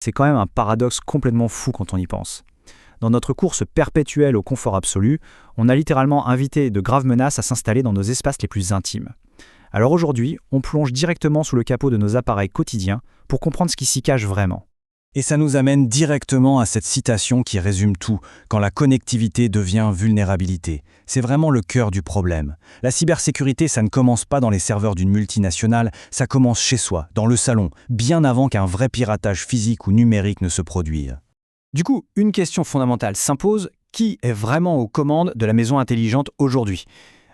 C'est quand même un paradoxe complètement fou quand on y pense. Dans notre course perpétuelle au confort absolu, on a littéralement invité de graves menaces à s'installer dans nos espaces les plus intimes. Alors aujourd'hui, on plonge directement sous le capot de nos appareils quotidiens pour comprendre ce qui s'y cache vraiment. Et ça nous amène directement à cette citation qui résume tout, quand la connectivité devient vulnérabilité. C'est vraiment le cœur du problème. La cybersécurité, ça ne commence pas dans les serveurs d'une multinationale, ça commence chez soi, dans le salon, bien avant qu'un vrai piratage physique ou numérique ne se produise. Du coup, une question fondamentale s'impose, qui est vraiment aux commandes de la maison intelligente aujourd'hui ?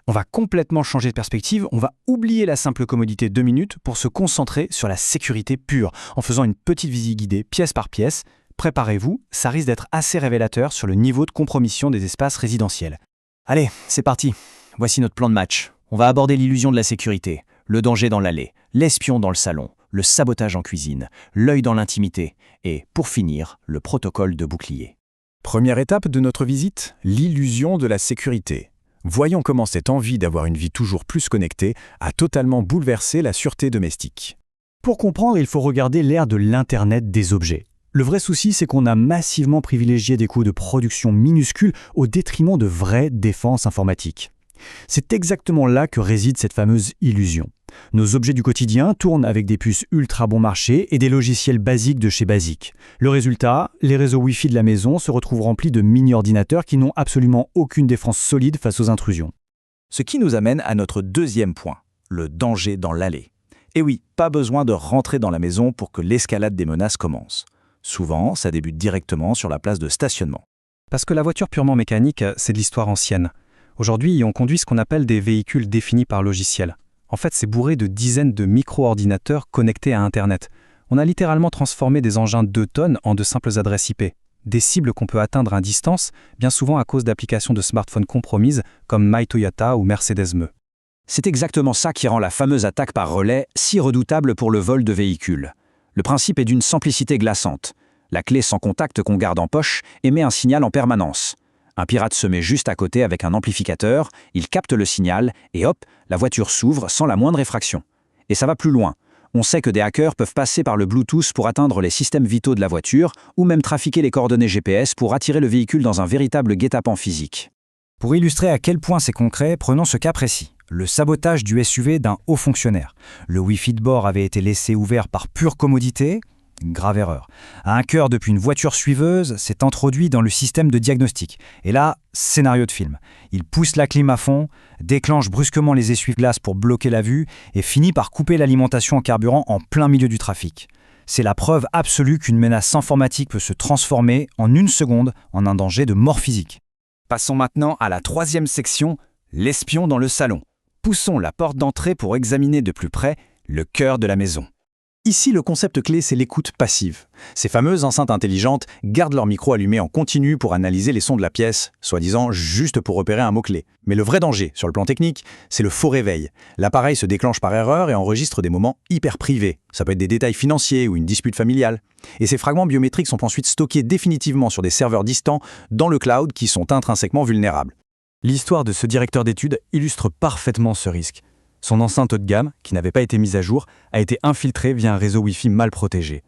On va complètement changer de perspective, on va oublier la simple commodité 2 minutes pour se concentrer sur la sécurité pure, en faisant une petite visite guidée pièce par pièce. Préparez-vous, ça risque d'être assez révélateur sur le niveau de compromission des espaces résidentiels. Allez, c'est parti. Voici notre plan de match. On va aborder l'illusion de la sécurité, le danger dans l'allée, l'espion dans le salon, le sabotage en cuisine, l'œil dans l'intimité et, pour finir, le protocole de bouclier. Première étape de notre visite, l'illusion de la sécurité. Voyons comment cette envie d'avoir une vie toujours plus connectée a totalement bouleversé la sûreté domestique. Pour comprendre, il faut regarder l'ère de l'Internet des objets. Le vrai souci, c'est qu'on a massivement privilégié des coûts de production minuscules au détriment de vraies défenses informatiques. C'est exactement là que réside cette fameuse illusion. Nos objets du quotidien tournent avec des puces ultra bon marché et des logiciels basiques de chez Basique. Le résultat, les réseaux Wi-Fi de la maison se retrouvent remplis de mini-ordinateurs qui n'ont absolument aucune défense solide face aux intrusions. Ce qui nous amène à notre deuxième point, le danger dans l'allée. Et oui, pas besoin de rentrer dans la maison pour que l'escalade des menaces commence. Souvent, ça débute directement sur la place de stationnement. Parce que la voiture purement mécanique, c'est de l'histoire ancienne. Aujourd'hui, on conduit ce qu'on appelle des véhicules définis par logiciel. En fait, c'est bourré de dizaines de micro-ordinateurs connectés à Internet. On a littéralement transformé des engins 2 tonnes en de simples adresses IP. Des cibles qu'on peut atteindre à distance, bien souvent à cause d'applications de smartphones compromises comme MyToyota ou Mercedes-Me. C'est exactement ça qui rend la fameuse attaque par relais si redoutable pour le vol de véhicules. Le principe est d'une simplicité glaçante. La clé sans contact qu'on garde en poche émet un signal en permanence. Un pirate se met juste à côté avec un amplificateur, il capte le signal et hop, la voiture s'ouvre sans la moindre effraction. Et ça va plus loin. On sait que des hackers peuvent passer par le Bluetooth pour atteindre les systèmes vitaux de la voiture ou même trafiquer les coordonnées GPS pour attirer le véhicule dans un véritable guet-apens physique. Pour illustrer à quel point c'est concret, prenons ce cas précis. Le sabotage du SUV d'un haut fonctionnaire. Le Wi-Fi de bord avait été laissé ouvert par pure commodité. Grave erreur. Un hacker depuis une voiture suiveuse s'est introduit dans le système de diagnostic. Et là, scénario de film. Il pousse la clim à fond, déclenche brusquement les essuie-glaces pour bloquer la vue et finit par couper l'alimentation en carburant en plein milieu du trafic. C'est la preuve absolue qu'une menace informatique peut se transformer en une seconde en un danger de mort physique. Passons maintenant à la troisième section, l'espion dans le salon. Poussons la porte d'entrée pour examiner de plus près le cœur de la maison. Ici, le concept clé, c'est l'écoute passive. Ces fameuses enceintes intelligentes gardent leur micro allumé en continu pour analyser les sons de la pièce, soi-disant juste pour repérer un mot-clé. Mais le vrai danger, sur le plan technique, c'est le faux réveil. L'appareil se déclenche par erreur et enregistre des moments hyper privés. Ça peut être des détails financiers ou une dispute familiale. Et ces fragments biométriques sont ensuite stockés définitivement sur des serveurs distants dans le cloud qui sont intrinsèquement vulnérables. L'histoire de ce directeur d'études illustre parfaitement ce risque. Son enceinte haut de gamme, qui n'avait pas été mise à jour, a été infiltrée via un réseau Wi-Fi mal protégé.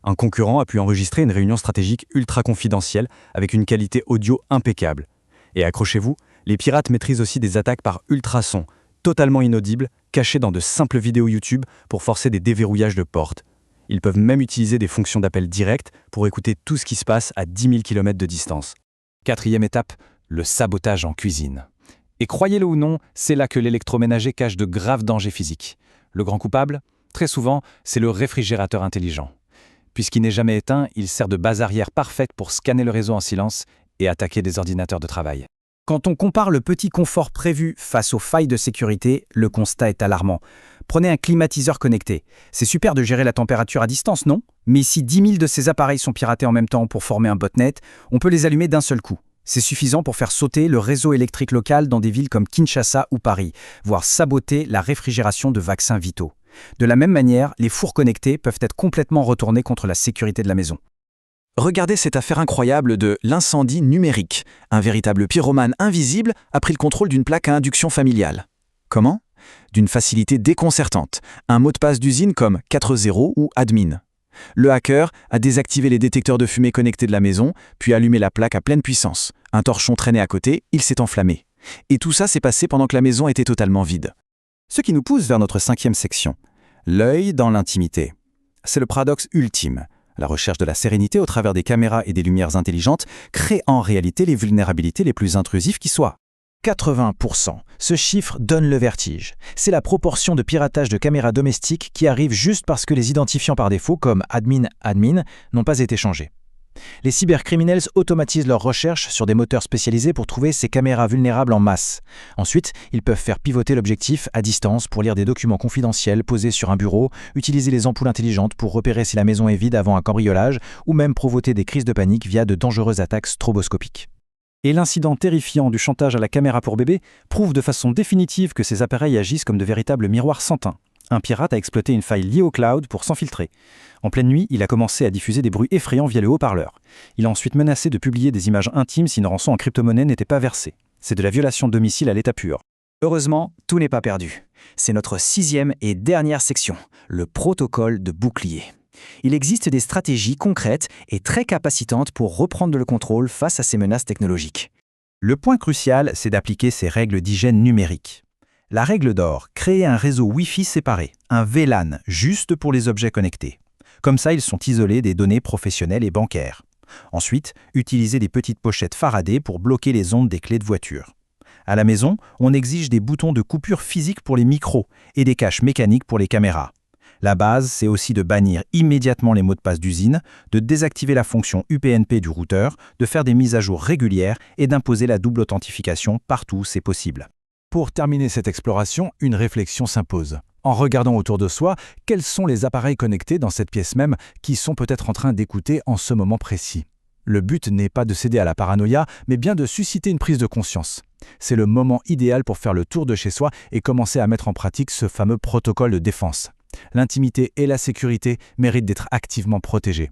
Un concurrent a pu enregistrer une réunion stratégique ultra confidentielle avec une qualité audio impeccable. Et accrochez-vous, les pirates maîtrisent aussi des attaques par ultrasons, totalement inaudibles, cachées dans de simples vidéos YouTube pour forcer des déverrouillages de portes. Ils peuvent même utiliser des fonctions d'appel direct pour écouter tout ce qui se passe à 10 000 km de distance. Quatrième étape, le sabotage en cuisine. Et croyez-le ou non, c'est là que l'électroménager cache de graves dangers physiques. Le grand coupable, très souvent, c'est le réfrigérateur intelligent. Puisqu'il n'est jamais éteint, il sert de base arrière parfaite pour scanner le réseau en silence et attaquer des ordinateurs de travail. Quand on compare le petit confort prévu face aux failles de sécurité, le constat est alarmant. Prenez un climatiseur connecté. C'est super de gérer la température à distance, non ? Mais si 10 000 de ces appareils sont piratés en même temps pour former un botnet, on peut les allumer d'un seul coup. C'est suffisant pour faire sauter le réseau électrique local dans des villes comme Kinshasa ou Paris, voire saboter la réfrigération de vaccins vitaux. De la même manière, les fours connectés peuvent être complètement retournés contre la sécurité de la maison. Regardez cette affaire incroyable de l'incendie numérique. Un véritable pyromane invisible a pris le contrôle d'une plaque à induction familiale. Comment ? D'une facilité déconcertante. Un mot de passe d'usine comme 40 ou admin. Le hacker a désactivé les détecteurs de fumée connectés de la maison, puis allumé la plaque à pleine puissance. Un torchon traînait à côté, il s'est enflammé. Et tout ça s'est passé pendant que la maison était totalement vide. Ce qui nous pousse vers notre 5e section. L'œil dans l'intimité. C'est le paradoxe ultime. La recherche de la sérénité au travers des caméras et des lumières intelligentes crée en réalité les vulnérabilités les plus intrusives qui soient. 80%. Ce chiffre donne le vertige. C'est la proportion de piratage de caméras domestiques qui arrive juste parce que les identifiants par défaut, comme admin, n'ont pas été changés. Les cybercriminels automatisent leurs recherches sur des moteurs spécialisés pour trouver ces caméras vulnérables en masse. Ensuite, ils peuvent faire pivoter l'objectif à distance pour lire des documents confidentiels posés sur un bureau, utiliser les ampoules intelligentes pour repérer si la maison est vide avant un cambriolage, ou même provoquer des crises de panique via de dangereuses attaques stroboscopiques. Et l'incident terrifiant du chantage à la caméra pour bébé prouve de façon définitive que ces appareils agissent comme de véritables miroirs sans teint. Un pirate a exploité une faille liée au cloud pour s'infiltrer. En pleine nuit, il a commencé à diffuser des bruits effrayants via le haut-parleur. Il a ensuite menacé de publier des images intimes si une rançon en crypto-monnaie n'était pas versée. C'est de la violation de domicile à l'état pur. Heureusement, tout n'est pas perdu. C'est notre 6e et dernière section, le protocole de bouclier. Il existe des stratégies concrètes et très capacitantes pour reprendre le contrôle face à ces menaces technologiques. Le point crucial, c'est d'appliquer ces règles d'hygiène numérique. La règle d'or, créer un réseau Wi-Fi séparé, un VLAN, juste pour les objets connectés. Comme ça, ils sont isolés des données professionnelles et bancaires. Ensuite, utiliser des petites pochettes Faraday pour bloquer les ondes des clés de voiture. À la maison, on exige des boutons de coupure physique pour les micros et des caches mécaniques pour les caméras. La base, c'est aussi de bannir immédiatement les mots de passe d'usine, de désactiver la fonction UPnP du routeur, de faire des mises à jour régulières et d'imposer la double authentification partout où c'est possible. Pour terminer cette exploration, une réflexion s'impose. En regardant autour de soi, quels sont les appareils connectés dans cette pièce même qui sont peut-être en train d'écouter en ce moment précis? Le but n'est pas de céder à la paranoïa, mais bien de susciter une prise de conscience. C'est le moment idéal pour faire le tour de chez soi et commencer à mettre en pratique ce fameux protocole de défense. L'intimité et la sécurité méritent d'être activement protégées.